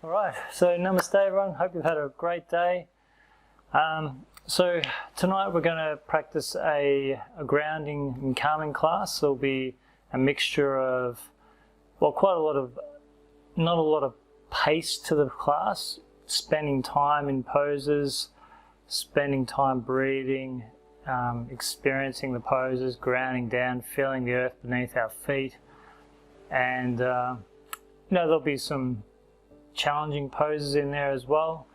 Alright, so namaste everyone, hope you've had a great day. So tonight we're going to practice a grounding and calming class. There'll be a mixture of, well, not a lot of pace to the class, spending time in poses, spending time breathing, experiencing the poses, grounding down, feeling the earth beneath our feet, and there'll be some challenging poses in there as well.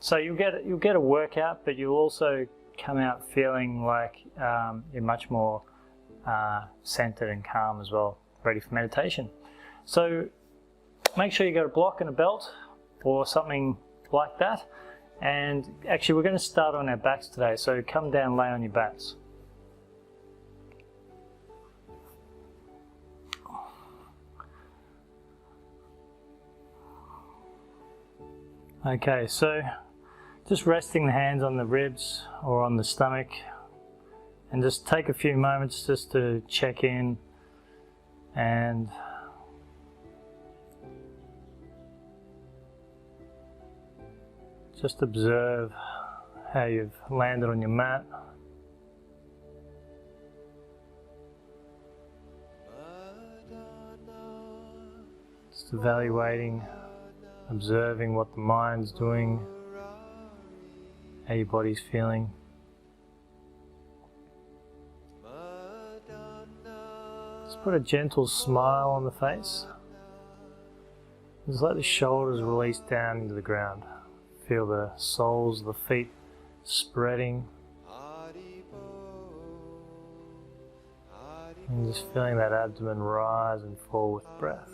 So you'll get a workout, but you'll also come out feeling like you're much more centered and calm as well, ready for meditation. So make sure you got a block and a belt or something like that. And actually we're going to start on our backs today, so come down, lay on your backs. Okay, so just resting the hands on the ribs or on the stomach, and just take a few moments just to check in and just observe how you've landed on your mat. Just evaluating, observing what the mind's doing, how your body's feeling. Just put a gentle smile on the face. Just let the shoulders release down into the ground. Feel the soles of the feet spreading. And just feeling that abdomen rise and fall with breath.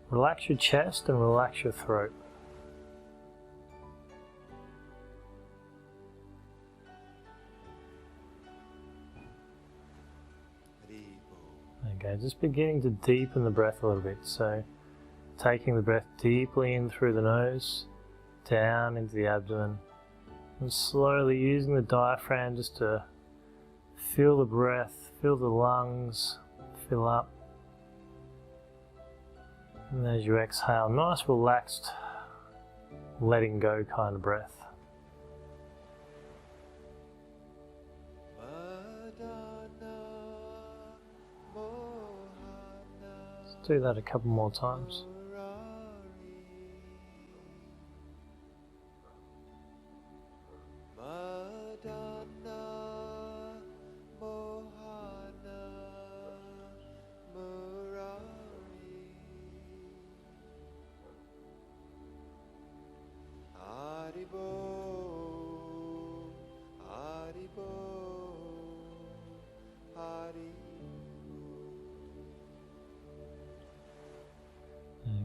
Relax your chest and relax your throat. Okay, just beginning to deepen the breath a little bit. So taking the breath deeply in through the nose, down into the abdomen, and slowly using the diaphragm just to feel the breath, feel the lungs fill up. And as you exhale, nice relaxed, letting go kind of breath. Let's do that a couple more times.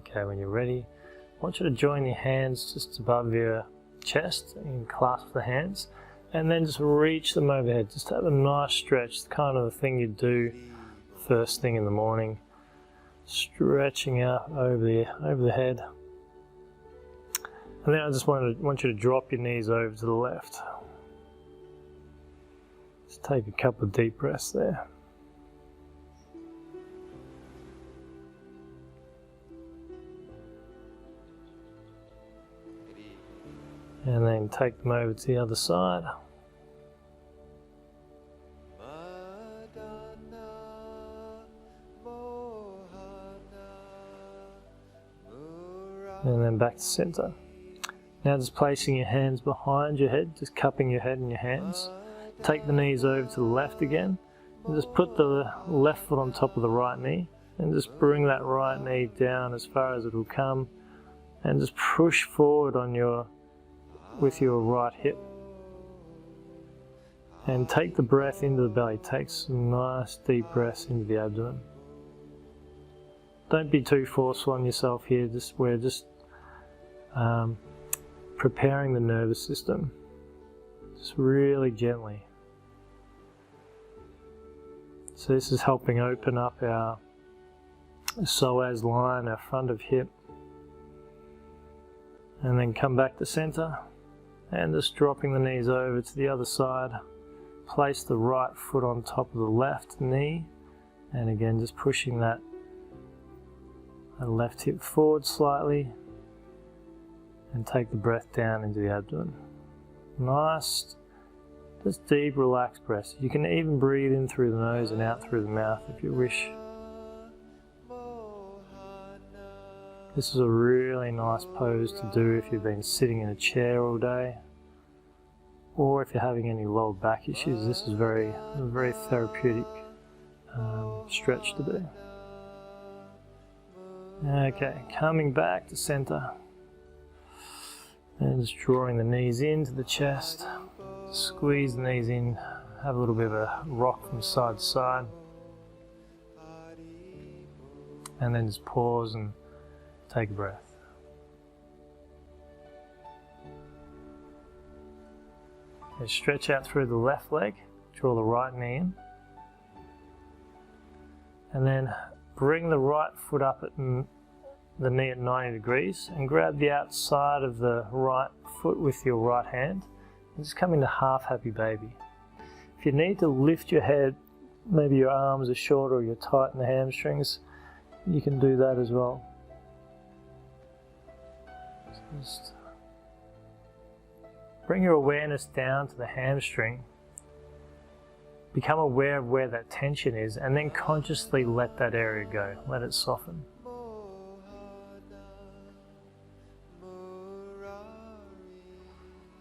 Okay, when you're ready, I want you to join your hands just above your chest and clasp the hands, and then just reach them overhead. Just have a nice stretch. It's kind of the thing you do first thing in the morning, stretching out over the head. And then I just want you to drop your knees over to the left. Just take a couple of deep breaths there. And then take them over to the other side. And then back to center. Now just placing your hands behind your head, just cupping your head in your hands. Take the knees over to the left again, and just put the left foot on top of the right knee, and just bring that right knee down as far as it will come, and just push forward with your right hip. And take the breath into the belly. Take some nice deep breaths into the abdomen. Don't be too forceful on yourself here. We're just preparing the nervous system. Just really gently. So this is helping open up our psoas line, our front of hip. And then come back to center. And just dropping the knees over to the other side. Place the right foot on top of the left knee And again, just pushing that left hip forward slightly, and take the breath down into the abdomen. Nice, just deep, relaxed breaths. You can even breathe in through the nose and out through the mouth if you wish. This is a really nice pose to do if you've been sitting in a chair all day, or if you're having any lower back issues. This is a very therapeutic stretch to do. Okay, coming back to center, and just drawing the knees into the chest. Squeeze the knees in, have a little bit of a rock from side to side, and then just pause and take a breath. Okay, stretch out through the left leg, draw the right knee in, and then bring the right foot up at the knee at 90 degrees and grab the outside of the right foot with your right hand and just come into half happy baby. If you need to lift your head, maybe your arms are short or you're tight in the hamstrings, you can do that as well. Just bring your awareness down to the hamstring. Become aware of where that tension is, and then consciously let that area go. Let it soften.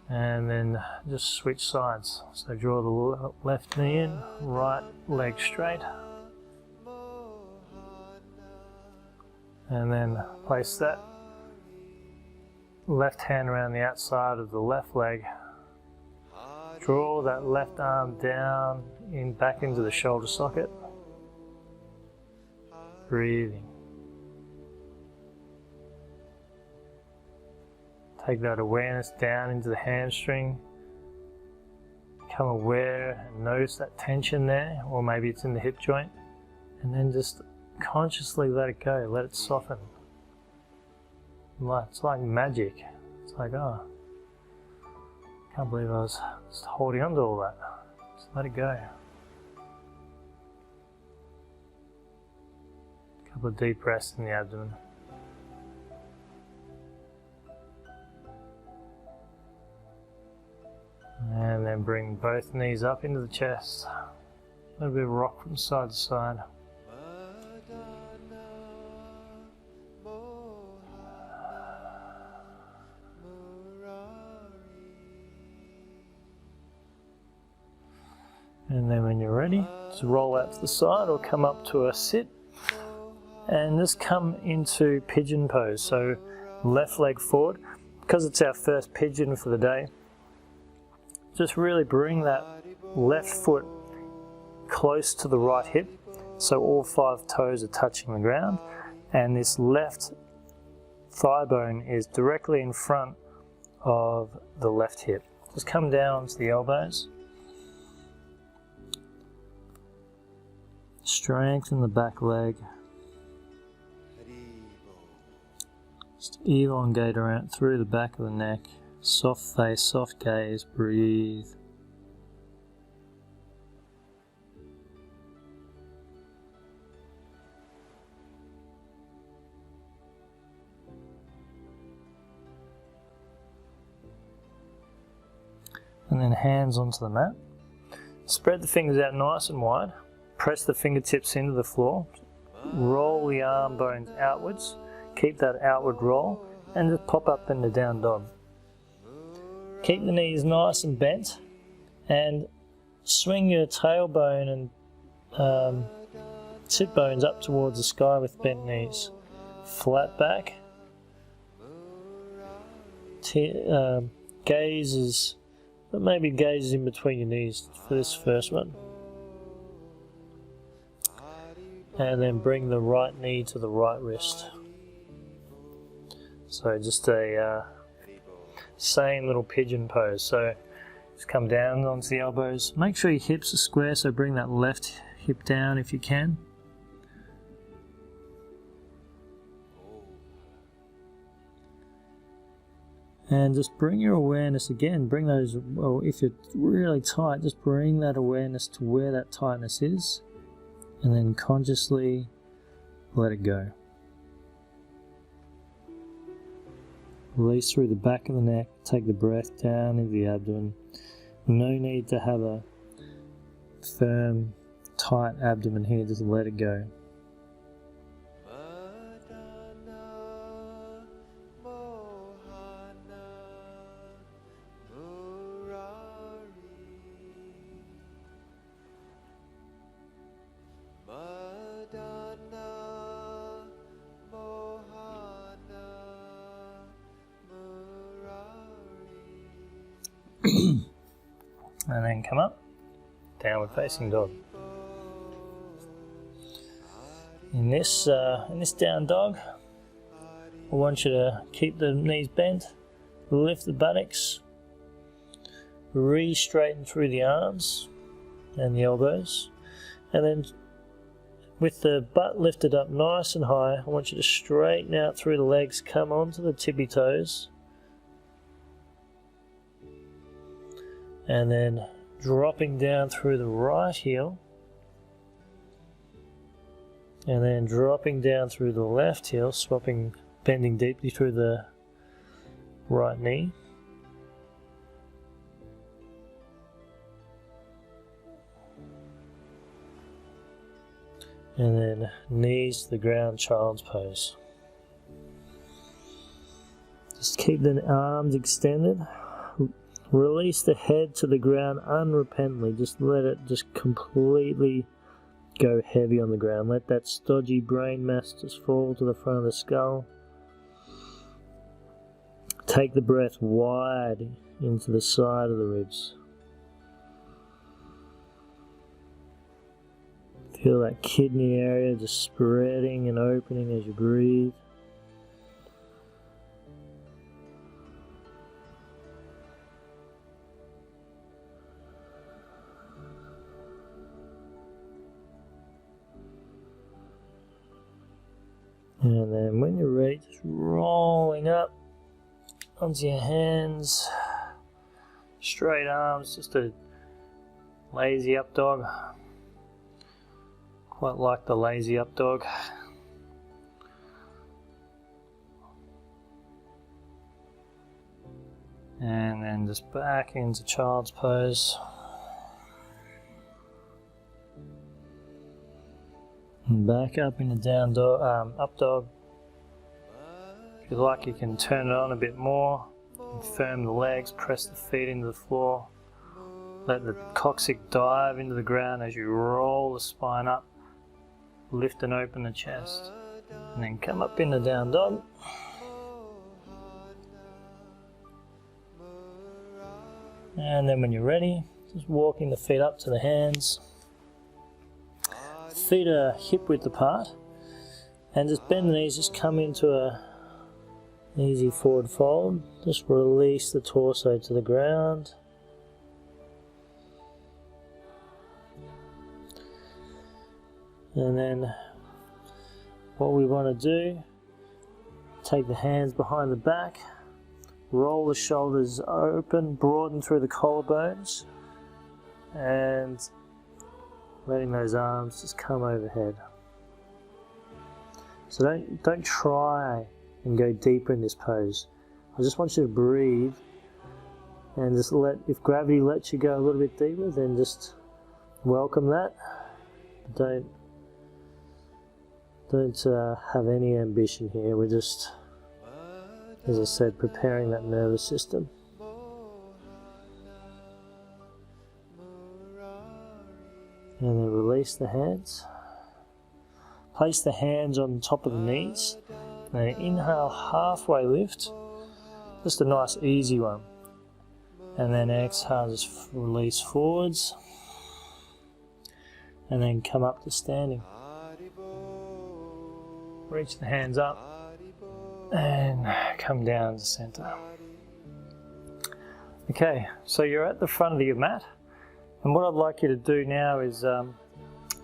And then just switch sides. So draw the left knee in, right leg straight. And then place that left hand around the outside of the left leg. Draw that left arm down, back into the shoulder socket. Breathing. Take that awareness down into the hamstring. Become aware and notice that tension there, or maybe it's in the hip joint. And then just consciously let it go, let it soften. It's like magic. It's like, oh, can't believe I was just holding on to all that. Just let it go. A couple of deep breaths in the abdomen. And then bring both knees up into the chest. A little bit of rock from side to side. And then when you're ready, just roll out to the side or come up to a sit and just come into pigeon pose. So left leg forward, because it's our first pigeon for the day. Just really bring that left foot close to the right hip, so all 5 toes are touching the ground, and this left thigh bone is directly in front of the left hip. Just come down onto the elbows. Strengthen the back leg. Just elongate around through the back of the neck. Soft face, soft gaze, breathe. And then hands onto the mat. Spread the fingers out nice and wide. Press the fingertips into the floor. Roll the arm bones outwards. Keep that outward roll and just pop up into down dog. Keep the knees nice and bent and swing your tailbone and sit bones up towards the sky with bent knees. Flat back. Gazes, but maybe gazes in between your knees for this first one. And then bring the right knee to the right wrist. So just a same little pigeon pose. So just come down onto the elbows. Make sure your hips are square, so bring that left hip down if you can. And just bring your awareness again, bring those, well, if you're really tight, just bring that awareness to where that tightness is. and then consciously let it go. Release through the back of the neck, take the breath down into the abdomen. No need to have a firm, tight abdomen here, just let it go. And then come up, downward facing dog. In this down dog, I want you to keep the knees bent, lift the buttocks, re-straighten through the arms and the elbows, and then with the butt lifted up nice and high, I want you to straighten out through the legs, come onto the tippy toes, and then dropping down through the right heel, and then dropping down through the left heel, bending deeply through the right knee. And then knees to the ground, child's pose. Just keep the arms extended. Release the head to the ground unrepentantly. Just let it just completely go heavy on the ground. Let that stodgy brain mass just fall to the front of the skull. Take the breath wide into the side of the ribs. Feel that kidney area just spreading and opening as you breathe. And then when you're ready, just rolling up onto your hands, straight arms, just a lazy up dog. Quite like the lazy up dog. And then just back into child's pose. And back up into down dog, up dog. If you like, you can turn it on a bit more. And firm the legs, press the feet into the floor. Let the coccyx dive into the ground as you roll the spine up. Lift and open the chest. And then come up into down dog. And then when you're ready, just walking the feet up to the hands. Feet are hip width apart, and just bend the knees, just come into an easy forward fold. Just release the torso to the ground. And then what we want to do, take the hands behind the back, roll the shoulders open, broaden through the collarbones, and letting those arms just come overhead. So don't try and go deeper in this pose. I just want you to breathe and just if gravity lets you go a little bit deeper, then just welcome that. Don't have any ambition here. We're just, as I said, preparing that nervous system. And then release the hands. Place the hands on top of the knees. And then inhale, halfway lift. Just a nice easy one. And then exhale, just release forwards. And then come up to standing. Reach the hands up. And come down to center. Okay, so you're at the front of your mat. And what I'd like you to do now is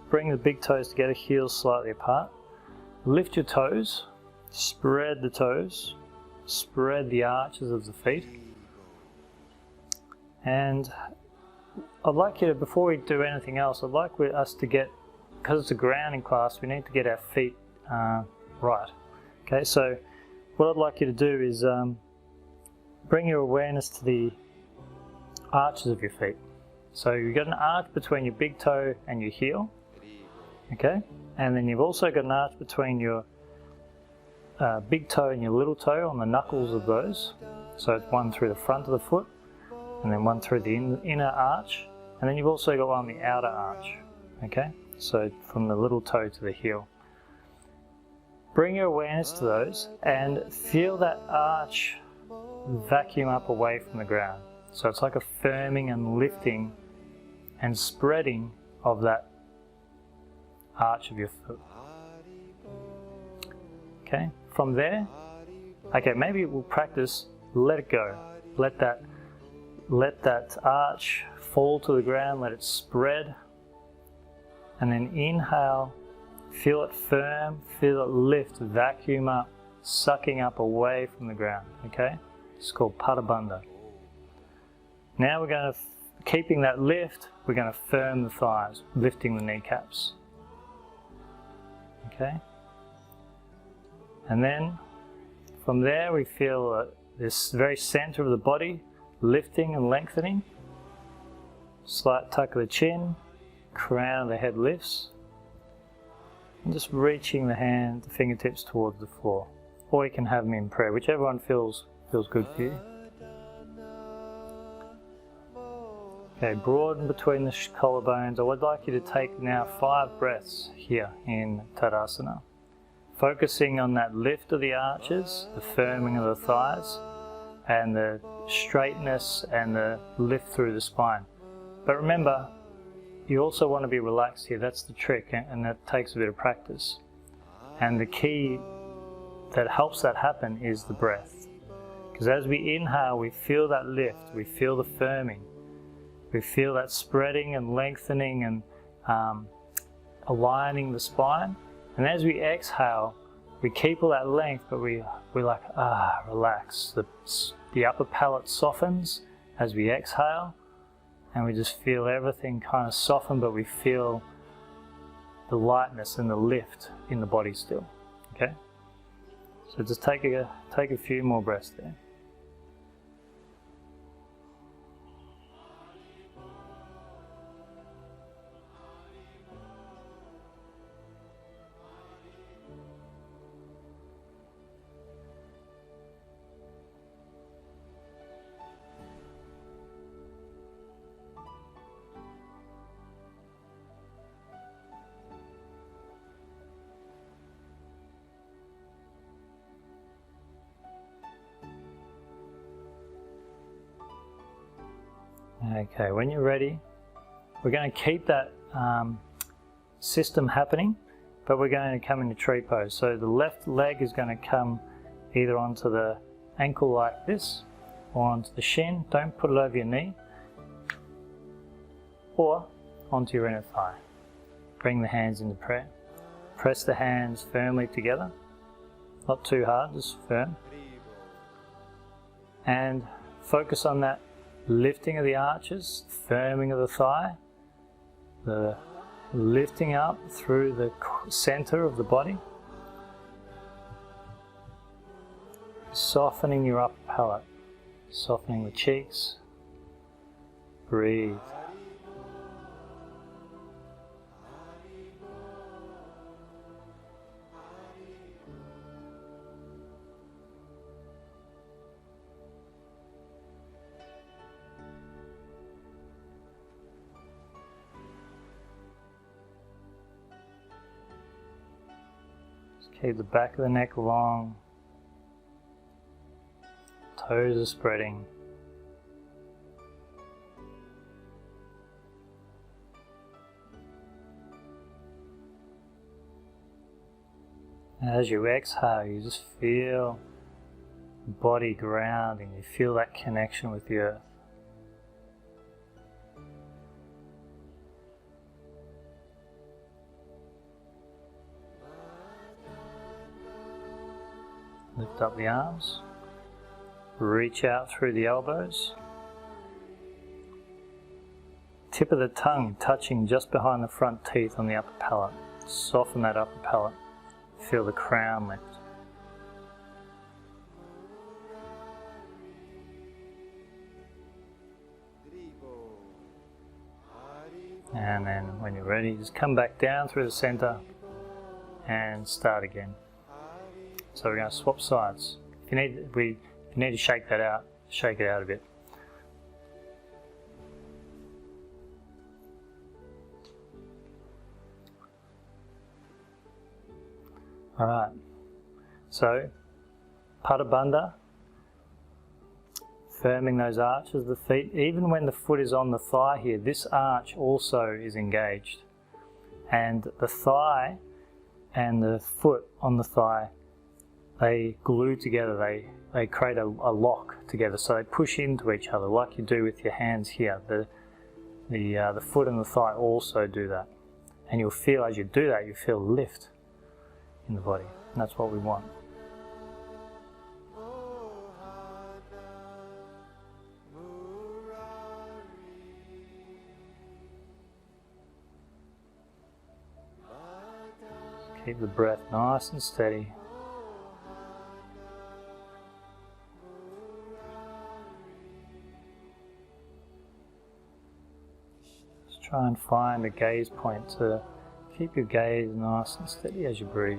bring the big toes together, heels slightly apart. Lift your toes, spread the toes, spread the arches of the feet. And I'd like you to, before we do anything else, I'd like us to get because it's a grounding class, we need to get our feet right. Okay, so what I'd like you to do is bring your awareness to the arches of your feet. So you've got an arch between your big toe and your heel, okay? And then you've also got an arch between your big toe and your little toe on the knuckles of those. So it's one through the front of the foot, and then one through the inner arch, and then you've also got one on the outer arch, okay? So from the little toe to the heel. Bring your awareness to those and feel that arch vacuum up away from the ground. So it's like a firming and lifting and spreading of that arch of your foot. Okay, from there, okay, maybe we'll practice let it go. Let that arch fall to the ground, let it spread. And then inhale, feel it firm, feel it lift, vacuum up, sucking up away from the ground, okay? It's called Bandha. Now we're going to, keeping that lift, we're going to firm the thighs, lifting the kneecaps. Okay? And then from there we feel this very center of the body lifting and lengthening. Slight tuck of the chin, crown of the head lifts. And just reaching the fingertips towards the floor. Or you can have them in prayer, whichever one feels good for you. Okay, broaden between the collarbones. I would like you to take now 5 breaths here in Tadasana. Focusing on that lift of the arches, the firming of the thighs, and the straightness and the lift through the spine. But remember, you also want to be relaxed here. That's the trick, and that takes a bit of practice. And the key that helps that happen is the breath. Because as we inhale, we feel that lift, we feel the firming, we feel that spreading and lengthening and aligning the spine. And as we exhale, we keep all that length, but we're like, relax. The upper palate softens as we exhale, and we just feel everything kind of soften, but we feel the lightness and the lift in the body still, okay? So just take a few more breaths there. Okay, when you're ready, we're going to keep that system happening, but we're going to come into tree pose. So the left leg is going to come either onto the ankle like this, or onto the shin. Don't put it over your knee, or onto your inner thigh. Bring the hands into prayer. Press the hands firmly together, not too hard, just firm. And focus on that lifting of the arches, firming of the thigh, the lifting up through the center of the body, softening your upper palate, softening the cheeks. Breathe. Keep the back of the neck long, toes are spreading. As you exhale, you just feel the body grounding, you feel that connection with the earth. Lift up the arms, reach out through the elbows, tip of the tongue touching just behind the front teeth on the upper palate. Soften that upper palate. Feel the crown lift. And then when you're ready, just come back down through the center and start again. So we're going to swap sides. If you need to shake that out, shake it out a bit. Alright, so Pada Bandha, firming those arches of the feet. Even when the foot is on the thigh here, this arch also is engaged. And the thigh and the foot on the thigh, they glue together, they create a lock together, so they push into each other like you do with your hands here. The foot and the thigh also do that. And you'll feel, as you do that, you feel lift in the body, and that's what we want. Keep the breath nice and steady. Just try and find a gaze point to keep your gaze nice and steady as you breathe.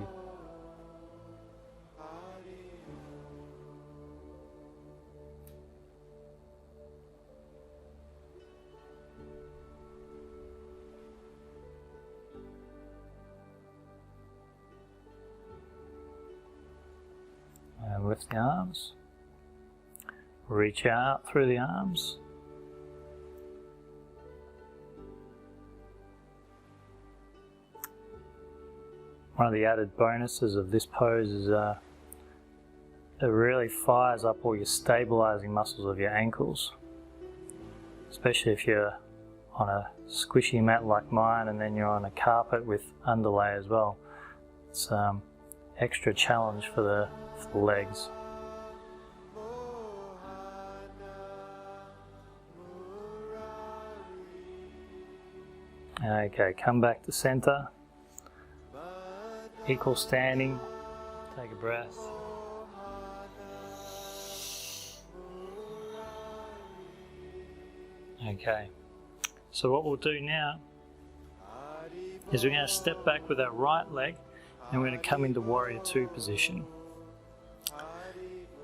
And lift the arms, reach out through the arms. One of the added bonuses of this pose is it really fires up all your stabilizing muscles of your ankles, especially if you're on a squishy mat like mine and then you're on a carpet with underlay as well. It's extra challenge for the legs. Okay, come back to center. Equal standing. Take a breath. Okay, so what we'll do now is we're going to step back with our right leg and we're going to come into Warrior Two position.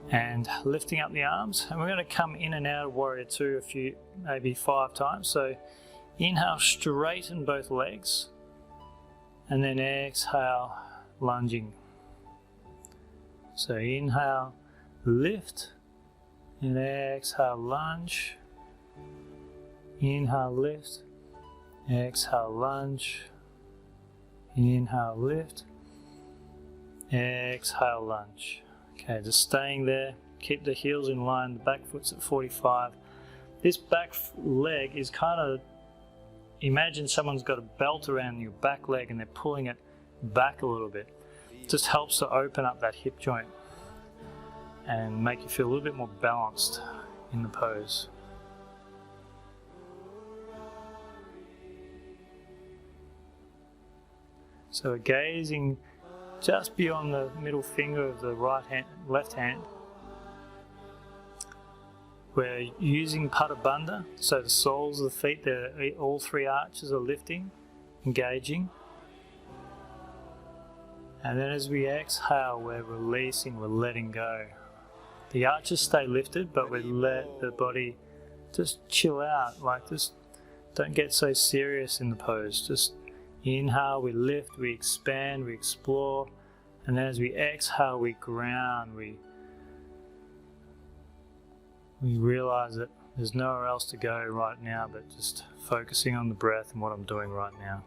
And lifting up the arms, and we're going to come in and out of Warrior Two maybe 5 times. So inhale, straighten both legs, and then exhale, lunging. So inhale, lift, and exhale, lunge. Inhale, lift, exhale, lunge. Inhale, lift, exhale, lunge. Okay, just staying there, keep the heels in line, the back foot's at 45. This back leg is kind of, imagine someone's got a belt around your back leg and they're pulling it back a little bit. It just helps to open up that hip joint and make you feel a little bit more balanced in the pose. So we're gazing just beyond the middle finger of the left hand. We're using Pada Bandha, so the soles of the feet, all 3 arches are lifting, engaging. And then as we exhale, we're releasing, we're letting go. The arches stay lifted, but we let the body just chill out, like just don't get so serious in the pose. Just inhale, we lift, we expand, we explore, and then as we exhale, we ground, we realize that there's nowhere else to go right now but just focusing on the breath and what I'm doing right now.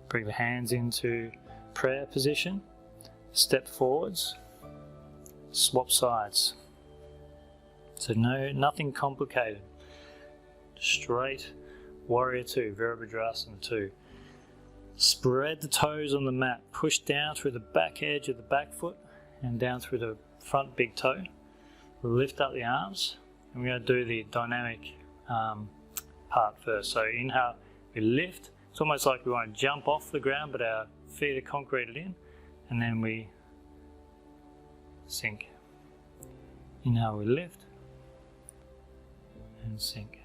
Bring the hands into prayer position. Step forwards, swap sides. So nothing complicated. Straight Warrior Two, Virabhadrasana 2. Spread the toes on the mat. Push down through the back edge of the back foot and down through the front big toe. Lift up the arms. And we're going to do the dynamic part first. So inhale, we lift. It's almost like we want to jump off the ground, but our feet are concreted in. And then we sink. Inhale, we lift. And sink.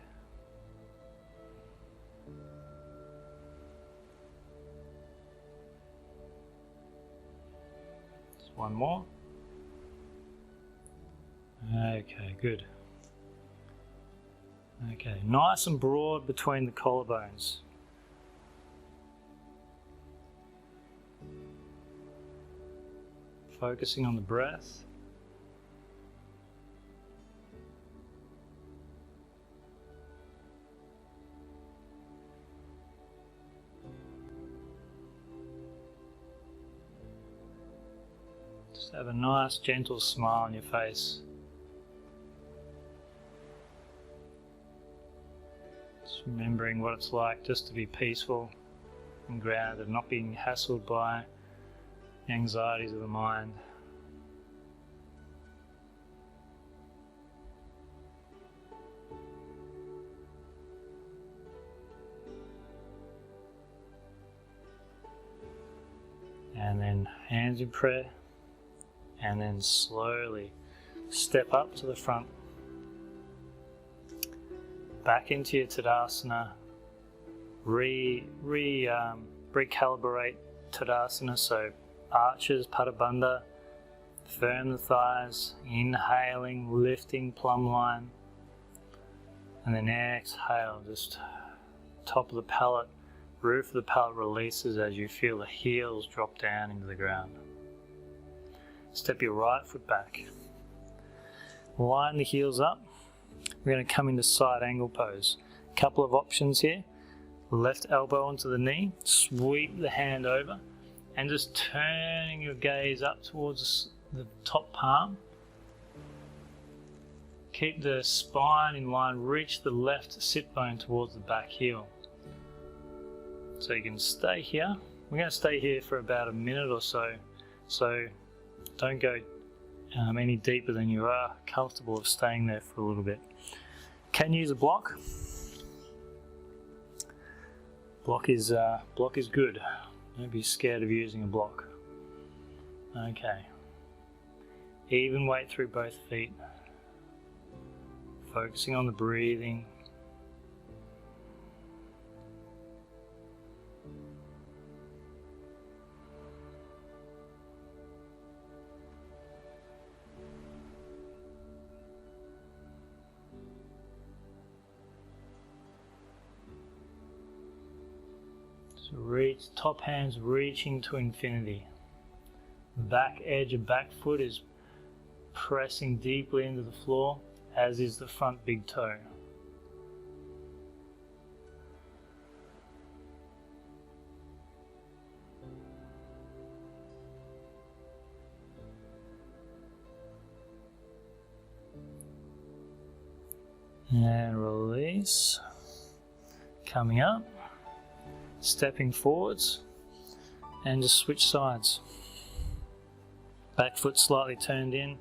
Just one more. Okay, good. Okay, nice and broad between the collarbones. Focusing on the breath. Just have a nice gentle smile on your face. Remembering what it's like just to be peaceful and grounded, not being hassled by the anxieties of the mind. And then hands in prayer, and then slowly step up to the front. Back into your Tadasana, recalibrate Tadasana, so arches, Bandha, firm the thighs, inhaling, lifting, plumb line, and then exhale, just top of the palate, roof of the palate releases as you feel the heels drop down into the ground. Step your right foot back, line the heels up. We're going to come into side angle pose. A couple of options here. Left elbow onto the knee, sweep the hand over, and just turning your gaze up towards the top palm. Keep the spine in line, reach the left sit bone towards the back heel. So you can stay here. We're going to stay here for about a minute or so, so don't go any deeper than you are comfortable of staying there for a little bit. Can use a block. Block is good. Don't be scared of using a block. Okay. Even weight through both feet. Focusing on the breathing. So reach, top hands reaching to infinity. Back edge of back foot is pressing deeply into the floor, as is the front big toe. And release. Coming up. Stepping forwards. And just switch sides. Back foot slightly turned in.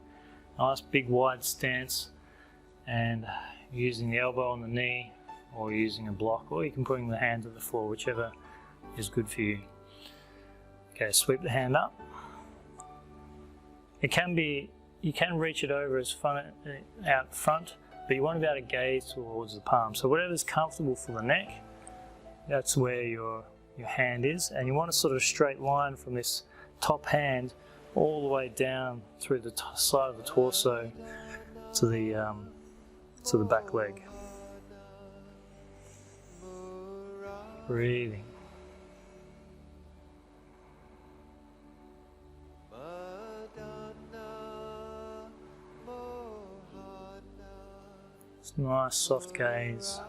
Nice big wide stance. And using the elbow on the knee, or using a block, or you can bring the hand to the floor, whichever is good for you. Okay, sweep the hand up. It can be, you can reach it over as far out front, but you want to be able to gaze towards the palm. So whatever's comfortable for the neck, that's where your hand is, and you want a sort of straight line from this top hand all the way down through the side of the torso to the back leg. Breathing. It's nice soft gaze.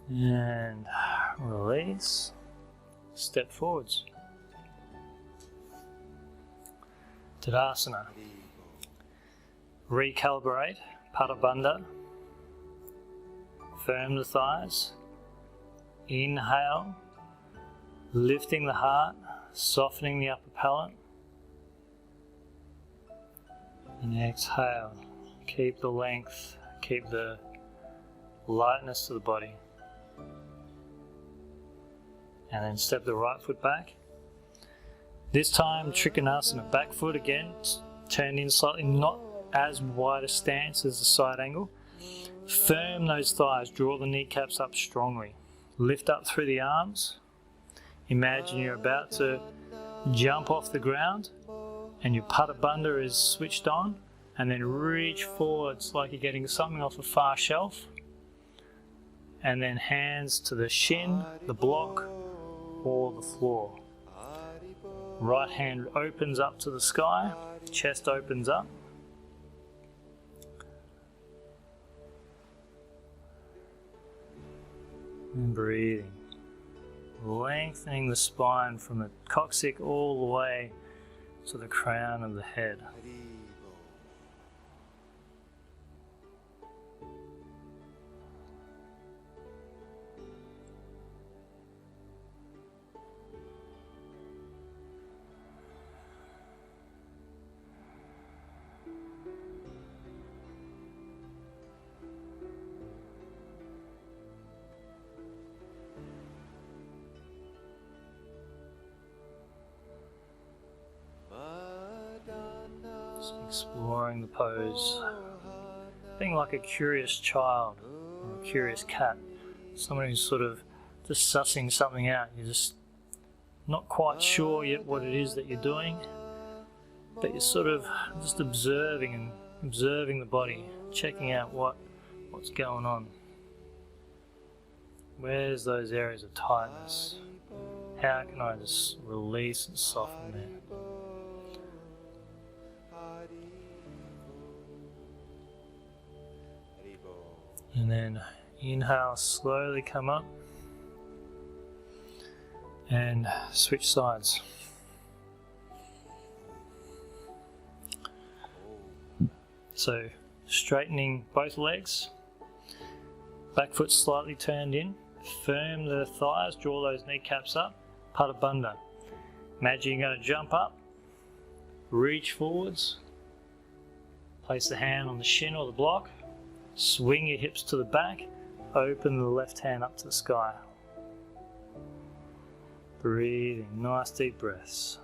And release. Step forwards. Tadasana. Recalibrate. Bandha. Firm the thighs. Inhale. Lifting the heart. Softening the upper palate. And exhale. Keep the length. Keep the lightness to the body. And then step the right foot back. This time, Trikonasana, back foot again, turned in slightly, not as wide a stance as the side angle. Firm those thighs, draw the kneecaps up strongly. Lift up through the arms. Imagine you're about to jump off the ground and your Bandha is switched on, and then reach forwards like you're getting something off a far shelf. And then hands to the shin, the block, or the floor. Right hand opens up to the sky, chest opens up. And breathing. Lengthening the spine from the coccyx all the way to the crown of the head. Exploring the pose, being like a curious child or a curious cat, someone who's sort of just sussing something out. You're just not quite sure yet what it is that you're doing, but you're sort of just observing the body, checking out what's going on. Where's those areas of tightness? How can I just release and soften there? And then inhale, slowly come up and switch sides. So straightening both legs, back foot slightly turned in, firm the thighs, draw those kneecaps up, Bandha. Imagine you're going to jump up, reach forwards, place the hand on the shin or the block, swing your hips to the back, open the left hand up to the sky. Breathing, nice deep breaths.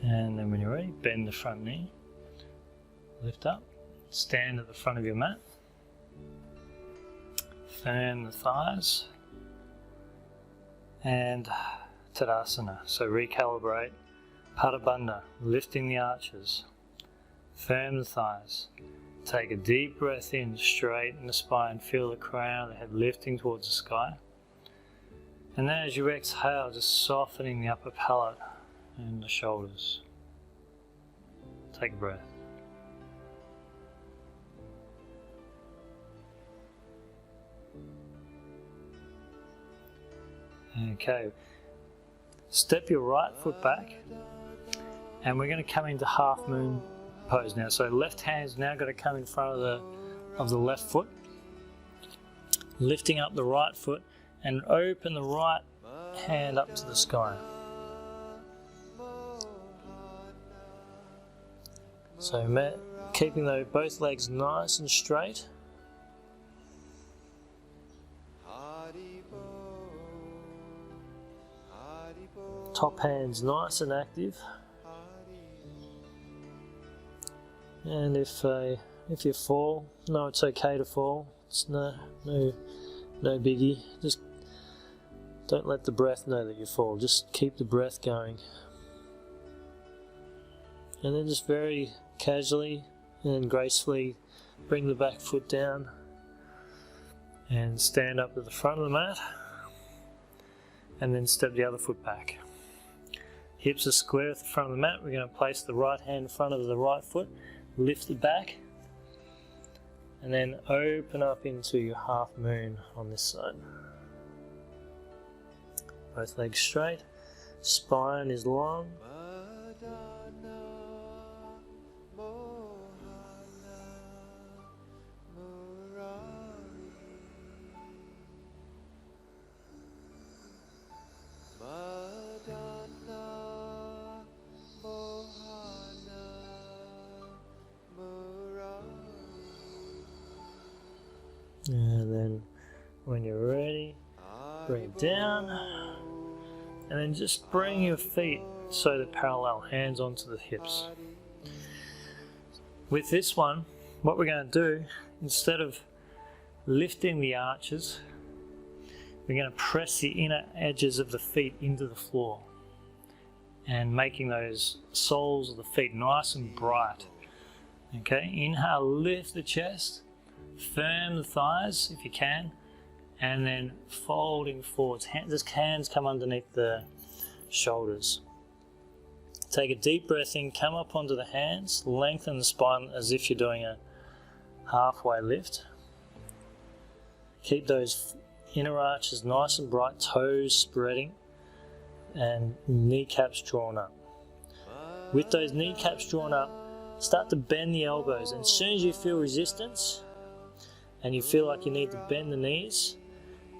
And then when you're ready, bend the front knee, lift up, stand at the front of your mat, firm the thighs, and Tadasana. So recalibrate, Bandha, lifting the arches, firm the thighs. Take a deep breath in, straighten the spine, feel the crown of the head lifting towards the sky. And then as you exhale, just softening the upper palate and the shoulders. Take a breath. Okay, step your right foot back and we're going to come into half moon pose now. So left hand's now going to come in front of the left foot, lifting up the right foot and open the right hand up to the sky. So keeping both legs nice and straight. Top hand's nice and active. And if if you fall, no, it's okay to fall. It's no biggie. Just don't let the breath know that you fall. Just keep the breath going. And then just very casually and gracefully bring the back foot down and stand up to the front of the mat, and then step the other foot back. Hips are square at the front of the mat. We're going to place the right hand in front of the right foot, lift it back, and then open up into your half moon on this side. Both legs straight, spine is long. And then when you're ready, bring it down, and then just bring your feet so they're parallel, hands onto the hips. With this one, what we're going to do, instead of lifting the arches, we're going to press the inner edges of the feet into the floor and making those soles of the feet nice and bright. Okay, inhale, lift the chest, firm the thighs if you can, and then folding forwards. Just hands come underneath the shoulders. Take a deep breath in, come up onto the hands, lengthen the spine as if you're doing a halfway lift. Keep those inner arches nice and bright, toes spreading, and kneecaps drawn up. With those kneecaps drawn up, start to bend the elbows, and as soon as you feel resistance and you feel like you need to bend the knees,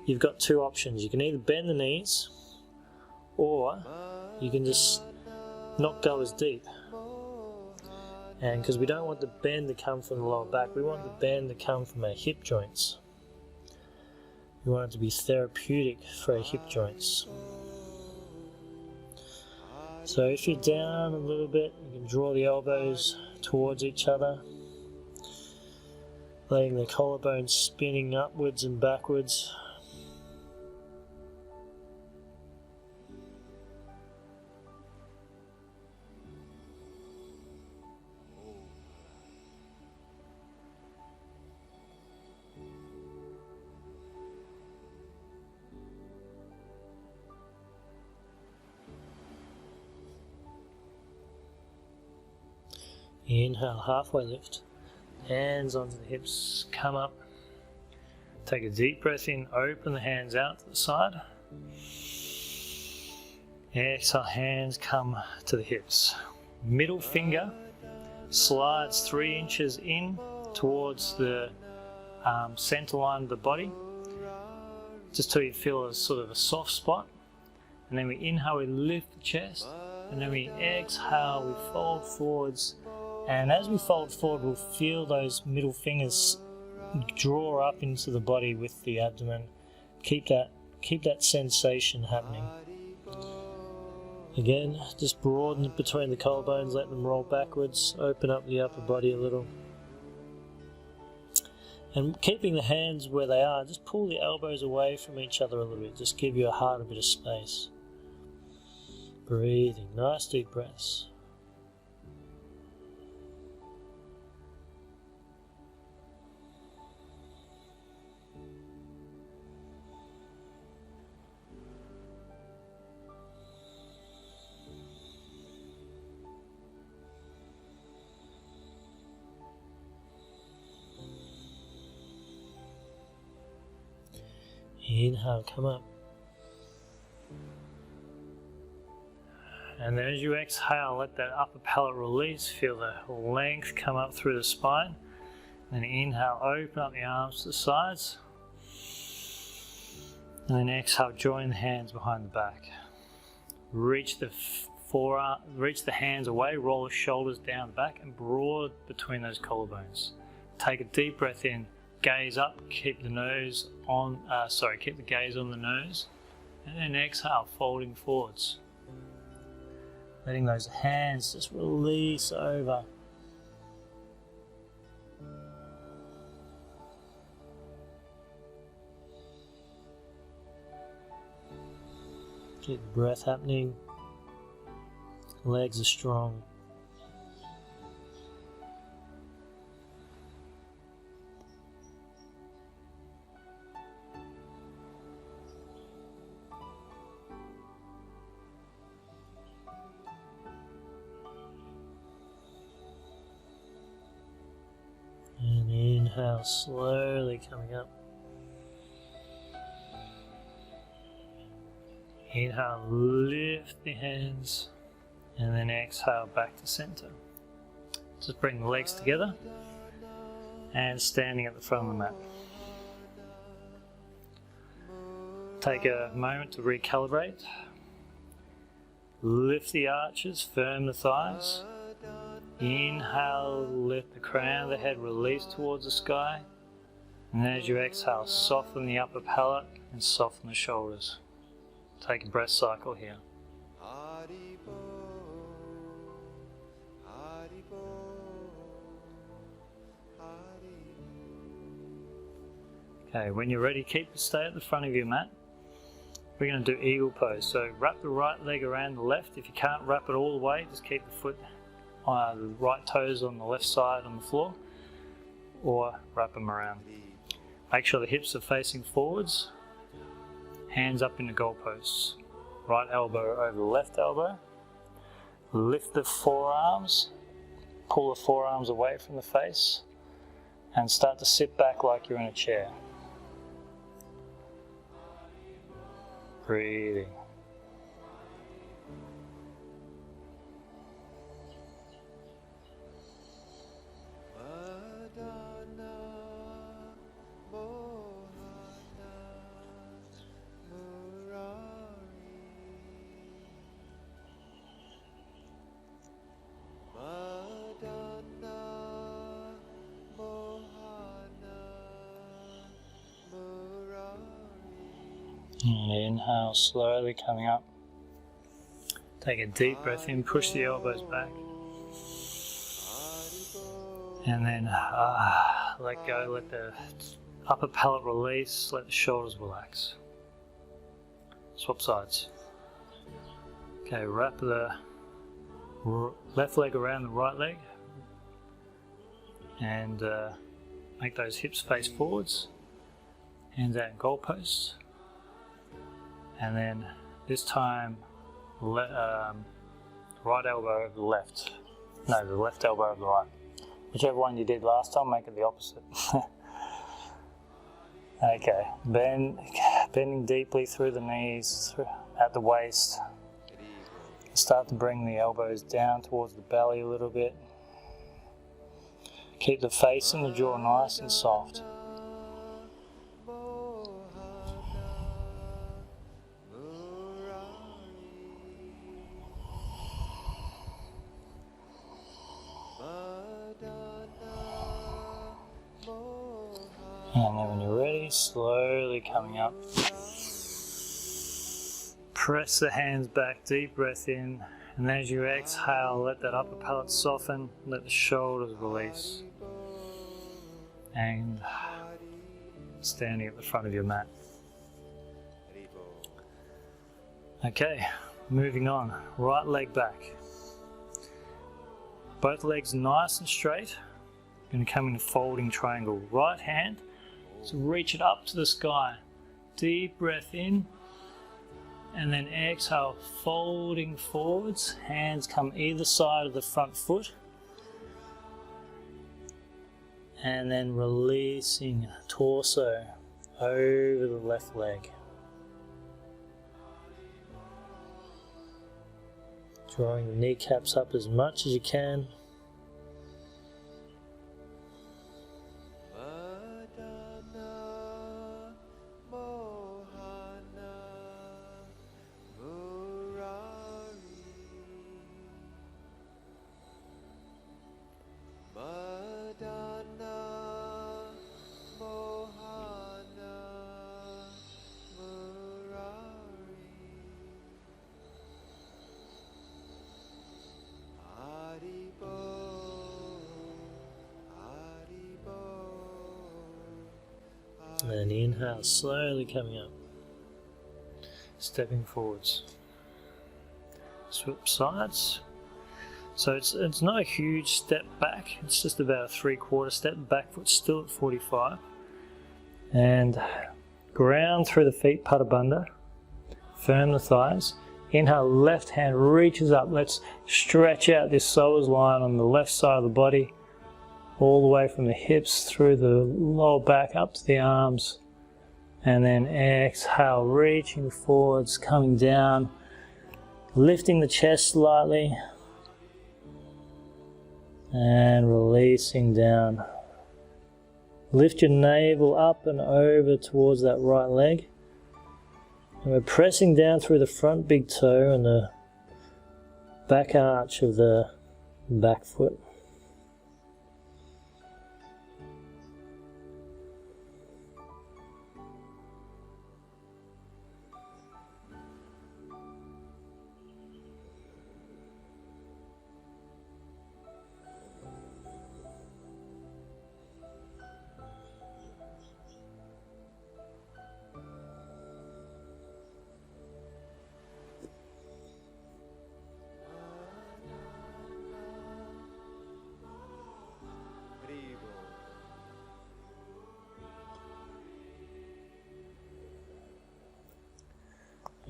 you've got two options. You can either bend the knees, or you can just not go as deep. And because we don't want the bend to come from the lower back, we want the bend to come from our hip joints. We want it to be therapeutic for our hip joints. So if you're down a little bit, you can draw the elbows towards each other, letting the collarbones spinning upwards and backwards. Inhale, halfway lift, hands onto the hips, come up. Take a deep breath in, open the hands out to the side. Exhale, hands come to the hips. Middle finger slides 3 inches in towards the center line of the body, just till you feel a sort of a soft spot. And then we inhale, we lift the chest, and then we exhale, we fold forwards. And as we fold forward, we'll feel those middle fingers draw up into the body with the abdomen. Keep that sensation happening. Again, just broaden it between the collarbones, let them roll backwards, open up the upper body a little. And keeping the hands where they are, just pull the elbows away from each other a little bit. Just give your heart a bit of space. Breathing, nice deep breaths. Inhale, come up. And then as you exhale, let that upper palate release. Feel the length come up through the spine. And then inhale, open up the arms to the sides. And then exhale, join the hands behind the back. Reach the hands away, roll the shoulders down the back and broad between those collarbones. Take a deep breath in. Gaze up, keep the gaze on the nose, and then exhale, folding forwards. Letting those hands just release over. Keep the breath happening. Legs are strong. And inhale, slowly coming up. Inhale, lift the hands, and then exhale back to center. Just bring the legs together and standing at the front of the mat. Take a moment to recalibrate. Lift the arches, firm the thighs. Inhale, lift the crown of the head, release towards the sky. And then as you exhale, soften the upper palate and soften the shoulders. Take a breath cycle here. Okay, when you're ready, stay at the front of your mat. We're going to do eagle pose. So wrap the right leg around the left. If you can't wrap it all the way, just keep the foot, the right toes on the left side on the floor, or wrap them around. Make sure the hips are facing forwards. Hands up into goalposts. Right elbow over the left elbow. Lift the forearms. Pull the forearms away from the face. And start to sit back like you're in a chair. Breathing. And inhale, slowly coming up. Take a deep breath in, push the elbows back. And then let go, let the upper palate release, let the shoulders relax. Swap sides. Okay, wrap the left leg around the right leg. And make those hips face forwards. Hands out in goalposts. And then this time, right elbow over the left. No, the left elbow over the right. Whichever one you did last time, make it the opposite. Okay, bending deeply through the knees, at the waist. Start to bring the elbows down towards the belly a little bit. Keep the face and the jaw nice and soft. And then when you're ready, slowly coming up. Press the hands back, deep breath in. And as you exhale, let that upper palate soften, let the shoulders release. And standing at the front of your mat. Okay, moving on. Right leg back. Both legs nice and straight. Going to come in a folding triangle. Right hand. So reach it up to the sky. Deep breath in. And then exhale, folding forwards. Hands come either side of the front foot. And then releasing torso over the left leg. Drawing the kneecaps up as much as you can. And inhale, slowly coming up, stepping forwards. swap sides. So it's not a huge step back, it's just about a 3/4 step, back foot still at 45. And ground through the feet, Pada Bandha. Firm the thighs. Inhale, left hand reaches up. Let's stretch out this psoas line on the left side of the body, all the way from the hips through the lower back up to the arms. And then exhale, reaching forwards, coming down, lifting the chest slightly, and releasing down. Lift your navel up and over towards that right leg. And we're pressing down through the front big toe and the back arch of the back foot.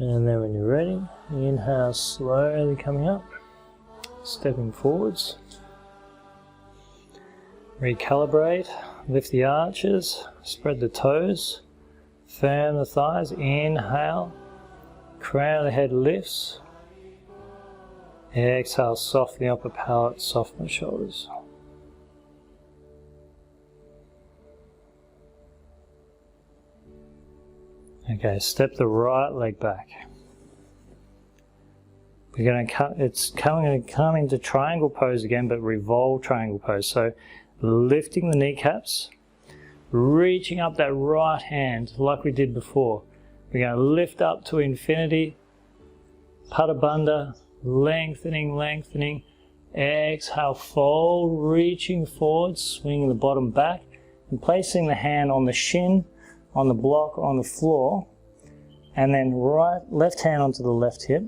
And then when you're ready, inhale, slowly coming up, stepping forwards. Recalibrate, lift the arches, spread the toes, firm the thighs, inhale, crown of the head lifts. Exhale, soften the upper palate, soften the shoulders. Okay, step the right leg back. We're going to come into triangle pose again, but revolve triangle pose. So lifting the kneecaps, reaching up that right hand like we did before. We're going to lift up to infinity, Pada Bandha, lengthening, lengthening. Exhale, fold, reaching forward, swinging the bottom back, and placing the hand on the shin, on the block, on the floor, and then left hand onto the left hip,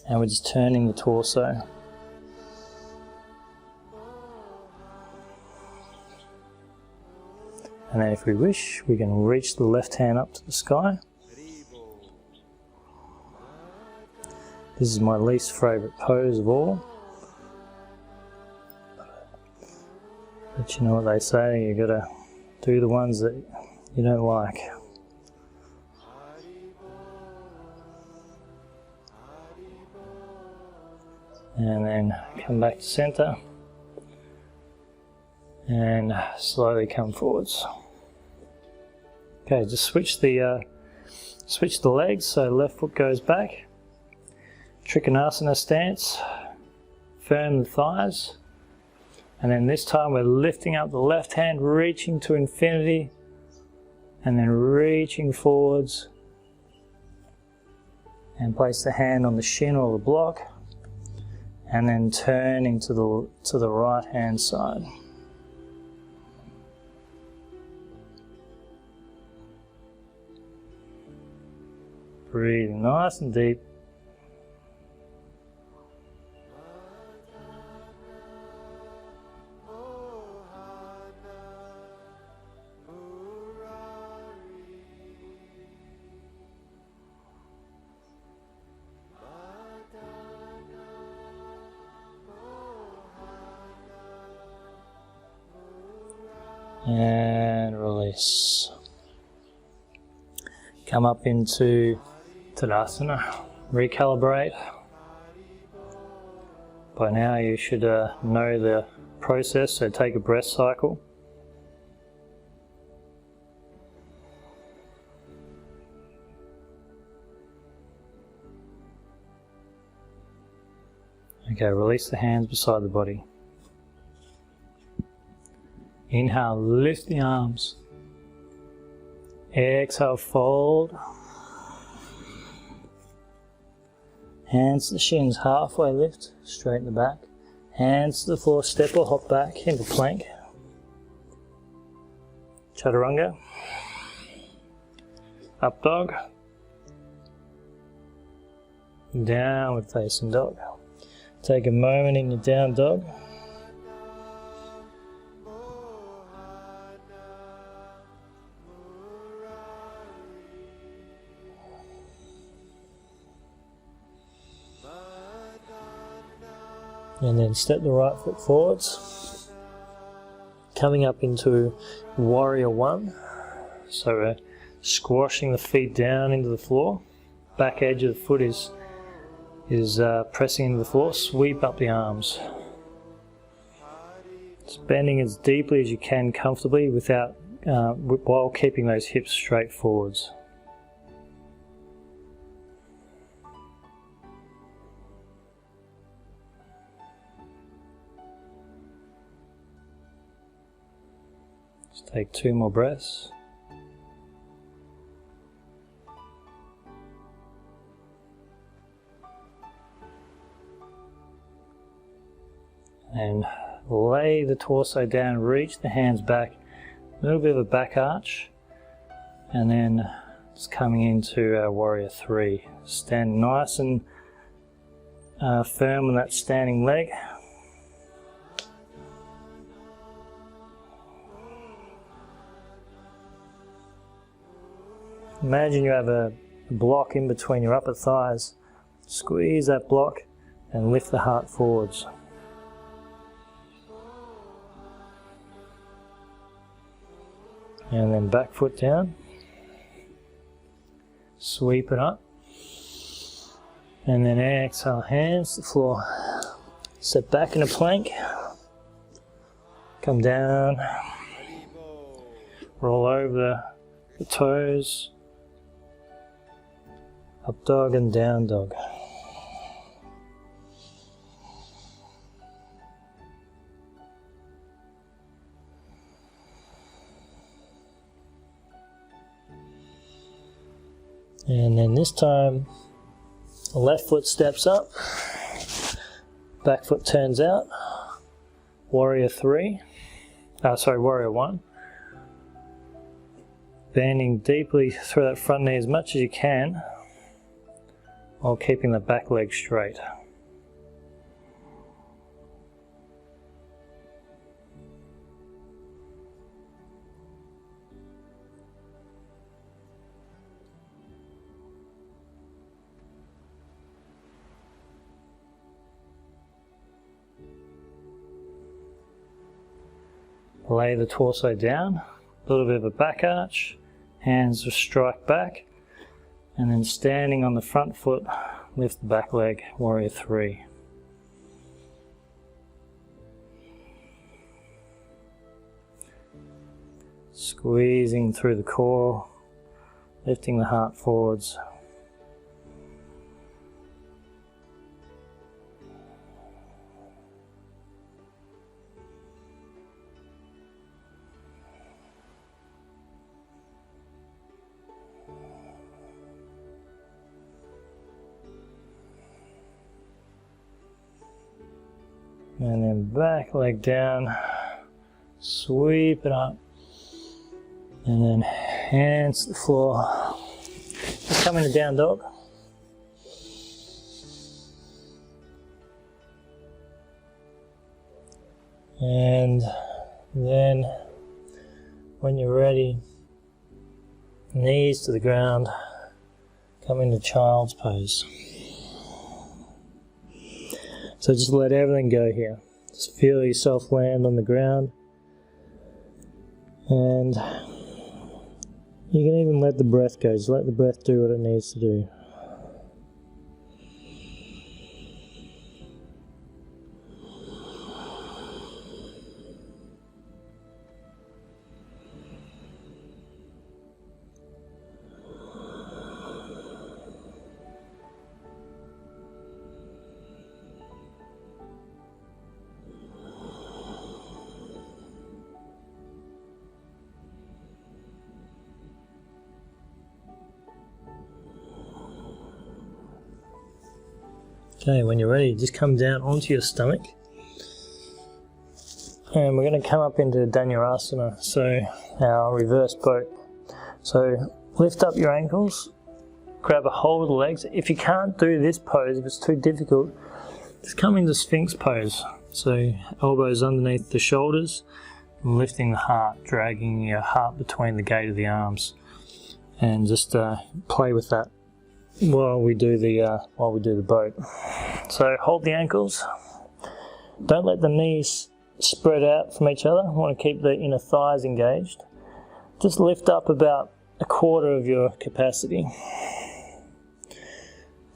and we're just turning the torso. And then if we wish, we can reach the left hand up to the sky. This is my least favourite pose of all. But you know what they say, you gotta do the ones that you don't like. And then come back to center and slowly come forwards. Okay, just switch the legs, so left foot goes back. Trikonasana stance, firm the thighs. And then this time we're lifting up the left hand, reaching to infinity, and then reaching forwards, and place the hand on the shin or the block, and then turning to the right hand side. Breathing nice and deep. And release. Come up into Tadasana, recalibrate. By now you should know the process, so take a breath cycle. Okay, release the hands beside the body. Inhale, lift the arms. Exhale, fold. Hands to the shins, halfway lift, straighten the back. Hands to the floor, step or hop back into plank. Chaturanga. Up dog. downward facing dog. Take a moment in your down dog. And then step the right foot forwards. Coming up into warrior one. So we're squashing the feet down into the floor. Back edge of the foot is pressing into the floor. Sweep up the arms. Just bending as deeply as you can comfortably without while keeping those hips straight forwards. Just take 2 more breaths. And lay the torso down, reach the hands back, a little bit of a back arch, and then just coming into our warrior 3. Stand nice and firm on that standing leg. Imagine you have a block in between your upper thighs. Squeeze that block and lift the heart forwards. And then back foot down. Sweep it up. And then exhale, hands to the floor. Step back in a plank. Come down. Roll over the toes. Up dog and down dog. And then this time, the left foot steps up, back foot turns out, warrior 1. Bending deeply through that front knee as much as you can, while keeping the back leg straight. Lay the torso down, a little bit of a back arch, hands will strike back, and then standing on the front foot, lift the back leg, warrior 3. Squeezing through the core, lifting the heart forwards. And then back leg down, sweep it up, and then hands to the floor. Just come into down dog. And then when you're ready, knees to the ground, come into child's pose. So just let everything go here. Just feel yourself land on the ground. And you can even let the breath go. Just let the breath do what it needs to do. Okay, when you're ready, just come down onto your stomach. And we're going to come up into Dhanurasana, so our reverse boat. So lift up your ankles, grab a hold of the legs. If you can't do this pose, if it's too difficult, just come into Sphinx pose. So elbows underneath the shoulders, lifting the heart, dragging your heart between the gate of the arms, and just play with that while we do the boat. So hold the ankles. Don't let the knees spread out from each other. You want to keep the inner thighs engaged. Just lift up about a quarter of your capacity.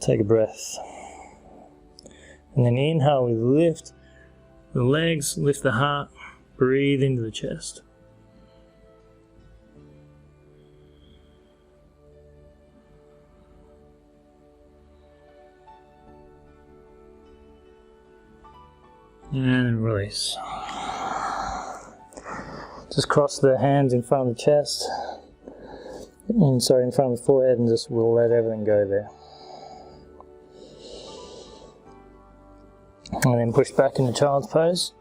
Take a breath. And then inhale, we lift the legs, lift the heart, breathe into the chest. And release. Just cross the hands in front of the chest, in front of the forehead, and just we'll let everything go there. And then push back into child's pose.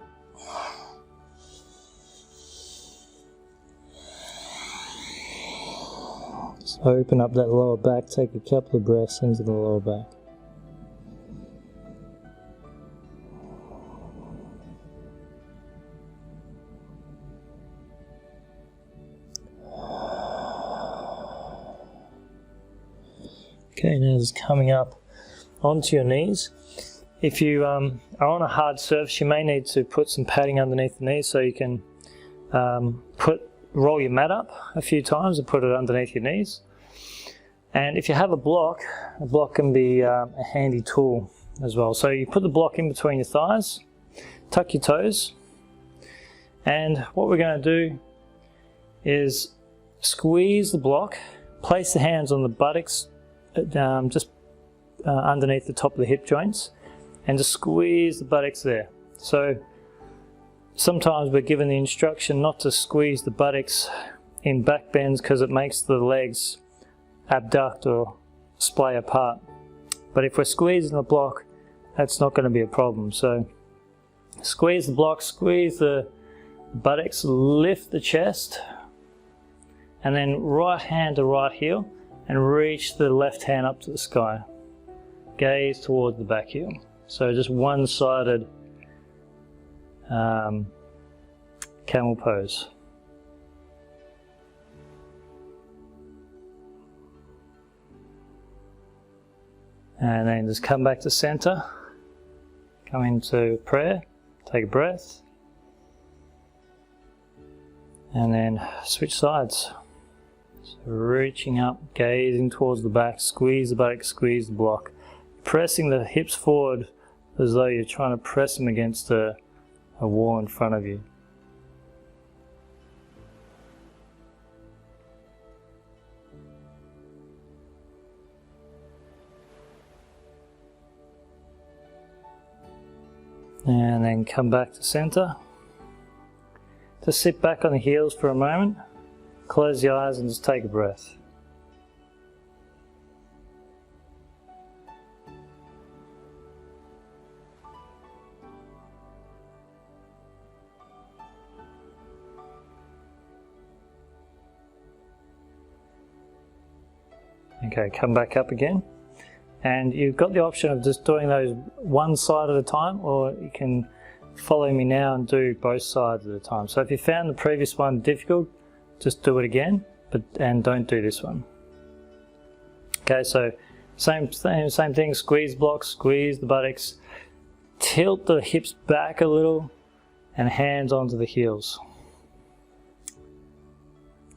Just open up that lower back, take a couple of breaths into the lower back. Okay, now just coming up onto your knees. If you are on a hard surface, you may need to put some padding underneath the knees, so you can roll your mat up a few times and put it underneath your knees. And if you have a block can be a handy tool as well. So you put the block in between your thighs, tuck your toes, and what we're going to do is squeeze the block, place the hands on the buttocks, just underneath the top of the hip joints, and just squeeze the buttocks there. So sometimes we're given the instruction not to squeeze the buttocks in back bends because it makes the legs abduct or splay apart. But if we're squeezing the block, that's not going to be a problem. So squeeze the block, squeeze the buttocks, lift the chest, and then right hand to right heel, and reach the left hand up to the sky. Gaze towards the back heel. So just one-sided camel pose. And then just come back to center. Come into prayer. Take a breath. And then switch sides. So reaching up, gazing towards the back, squeeze the buttocks, squeeze the block. Pressing the hips forward as though you're trying to press them against a wall in front of you. And then come back to center. Just sit back on the heels for a moment. Close the eyes and just take a breath. Okay, come back up again. And you've got the option of just doing those one side at a time, or you can follow me now and do both sides at a time. So if you found the previous one difficult, just do it again, and don't do this one. Okay, so same thing, squeeze blocks, squeeze the buttocks, tilt the hips back a little, and hands onto the heels.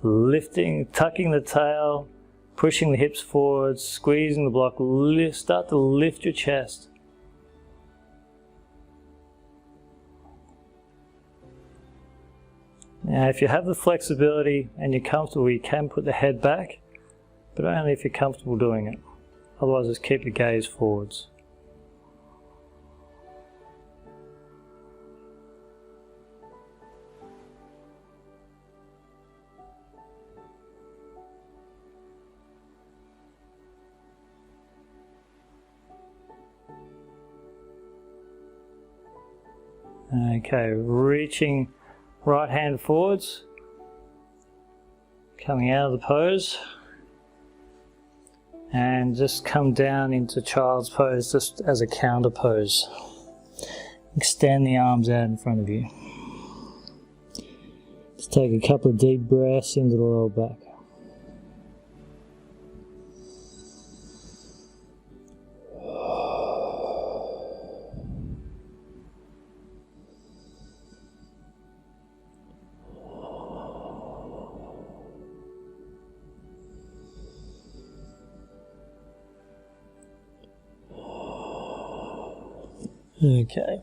Lifting, tucking the tail, pushing the hips forward, squeezing the block, start to lift your chest. Now if you have the flexibility and you're comfortable, you can put the head back, but only if you're comfortable doing it. Otherwise just keep the gaze forwards. Okay, reaching right hand forwards, coming out of the pose, And just come down into child's pose just as a counter pose. Extend the arms out in front of you. Just take a couple of deep breaths into the lower back. Okay,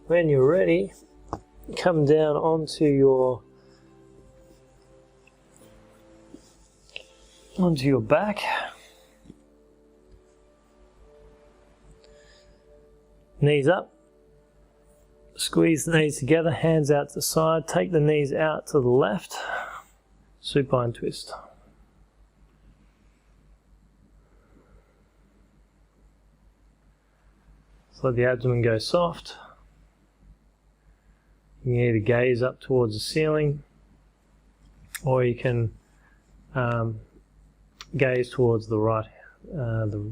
when you're ready, come down onto your back. Knees up. Squeeze the knees together, hands out to the side. Take the knees out to the left. Supine twist. Let the abdomen go soft. You can either gaze up towards the ceiling, or you can gaze towards the right hand.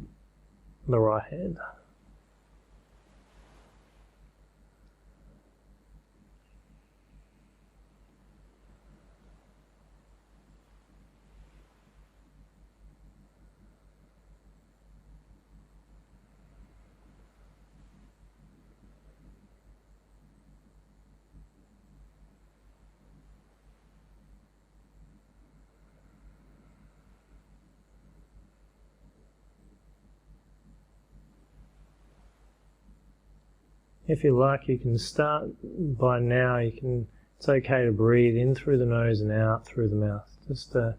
If you like, you can start by now. It's okay to breathe in through the nose and out through the mouth, just to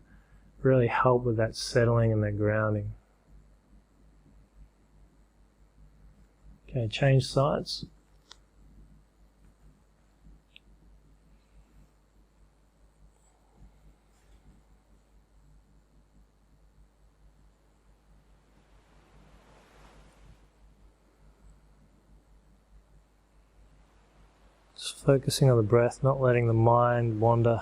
really help with that settling and that grounding. Okay, change sides. Just focusing on the breath, not letting the mind wander.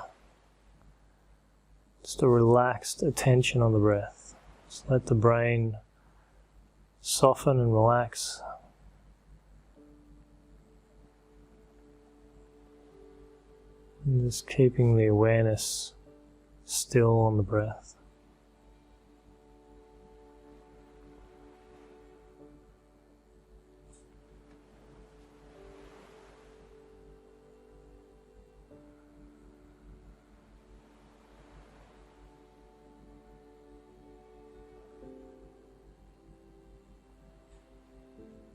Just a relaxed attention on the breath. Just let the brain soften and relax. And just keeping the awareness still on the breath.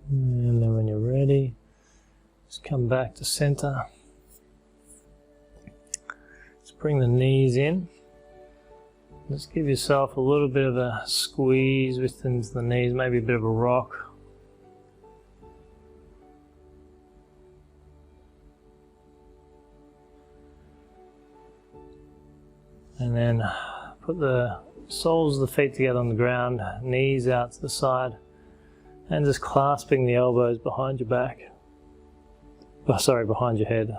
And then when you're ready, just come back to center. Just bring the knees in. Just give yourself a little bit of a squeeze within the knees, maybe a bit of a rock. And then put the soles of the feet together on the ground, knees out to the side. And just clasping the elbows behind your back. Oh, sorry, behind your head.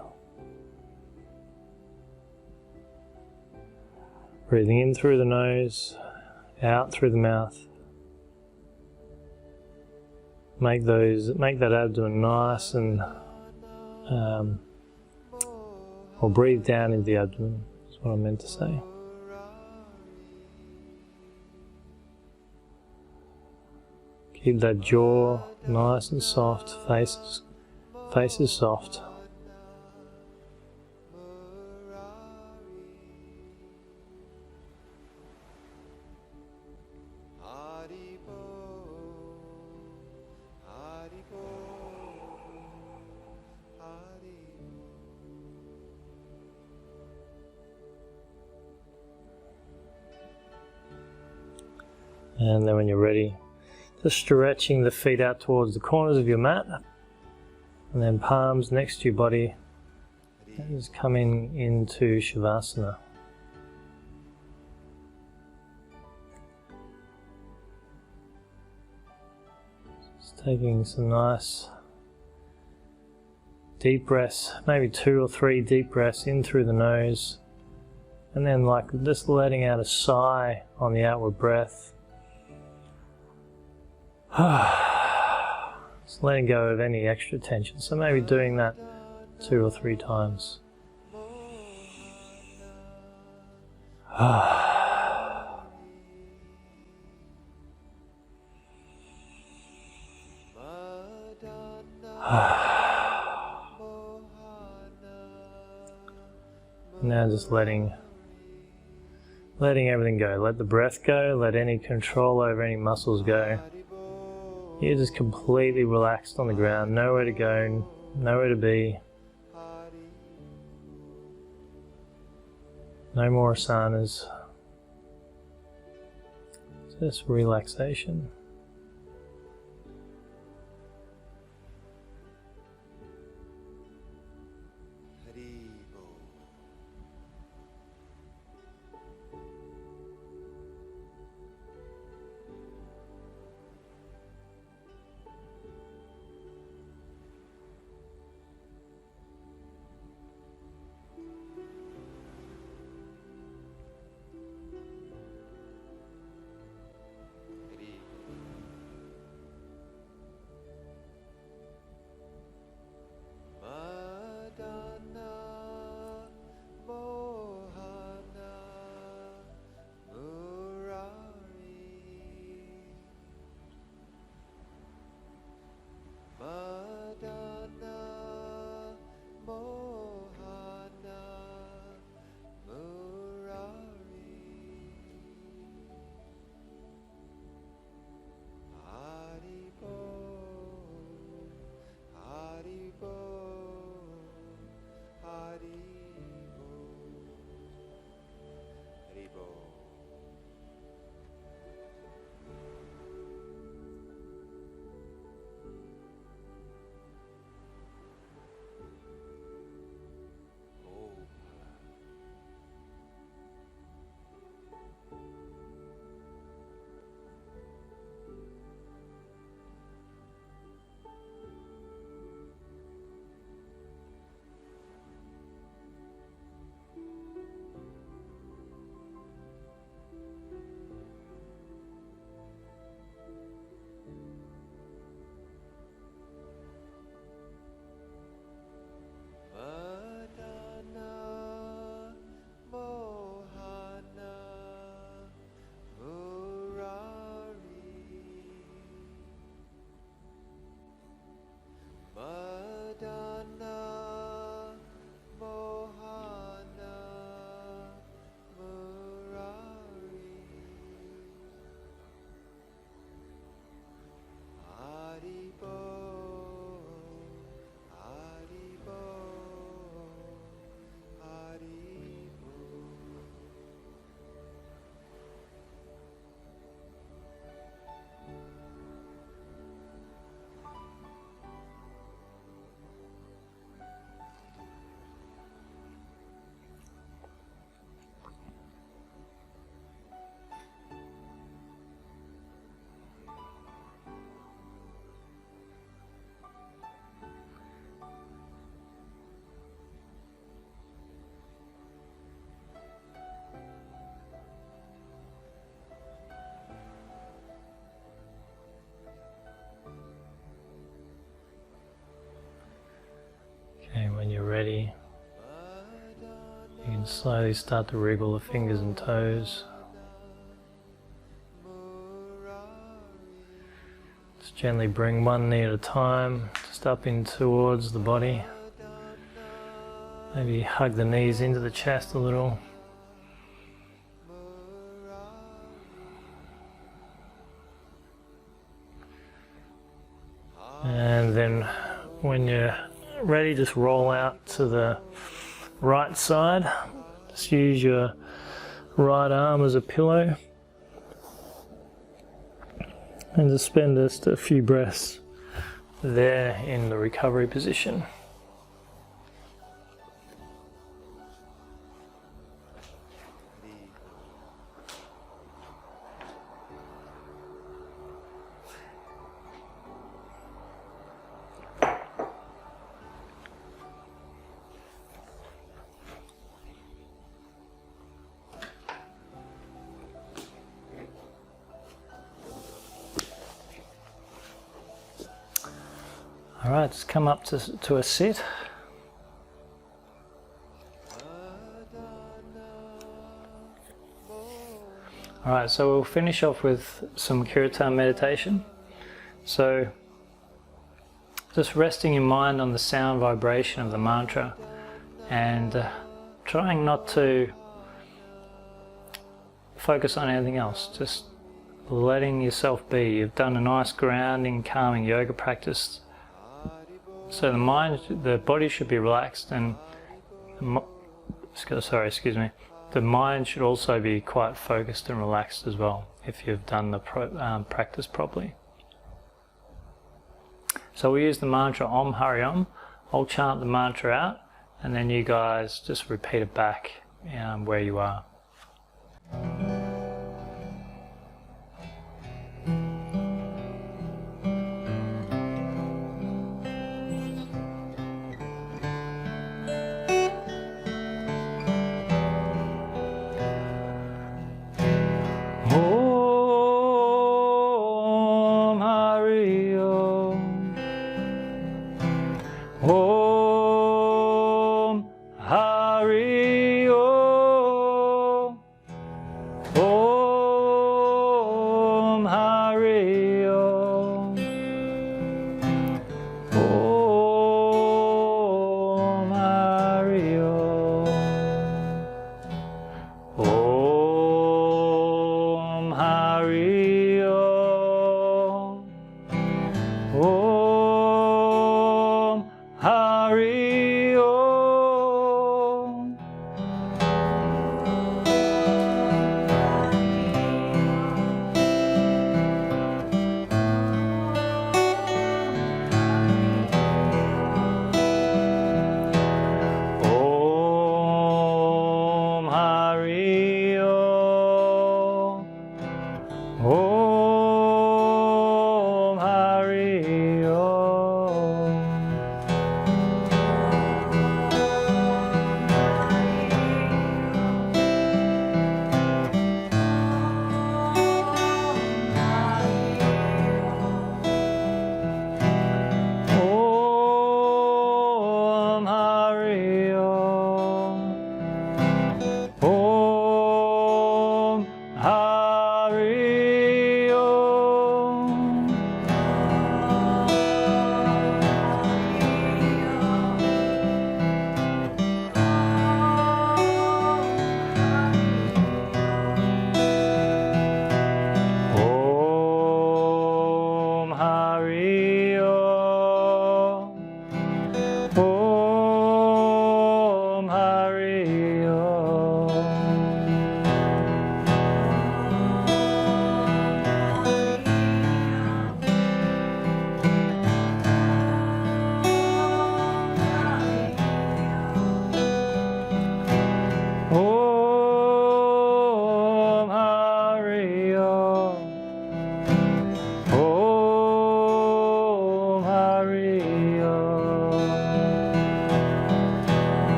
Breathing in through the nose, out through the mouth. Make that abdomen nice and or breathe down into the abdomen, is what I meant to say. Keep that jaw nice and soft, faces soft. And then when you're ready, just stretching the feet out towards the corners of your mat, and then palms next to your body, and just coming into Shavasana. Just taking some nice deep breaths, maybe 2 or 3 deep breaths in through the nose, and then like just letting out a sigh on the outward breath. Just letting go of any extra tension. So maybe doing that 2 or 3 times. Now just letting everything go. Let the breath go, let any control over any muscles go. You're just completely relaxed on the ground, nowhere to go, nowhere to be. No more asanas. Just relaxation. Okay, when you're ready, you can slowly start to wriggle the fingers and toes. Just gently bring one knee at a time, just up in towards the body. Maybe hug the knees into the chest a little. And then when you're ready, just roll out to the right side. Just use your right arm as a pillow. And just spend just a few breaths there in the recovery position. Alright, just come up to a sit. Alright, so we'll finish off with some kirtan meditation. So, just resting your mind on the sound vibration of the mantra and trying not to focus on anything else, just letting yourself be. You've done a nice grounding, calming yoga practice. So the body should be relaxed, and the mind should also be quite focused and relaxed as well, if you've done the practice properly. So we use the mantra Om Hari Om. I'll chant the mantra out, and then you guys just repeat it back where you are.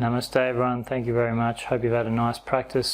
Namaste everyone, thank you very much. Hope you've had a nice practice.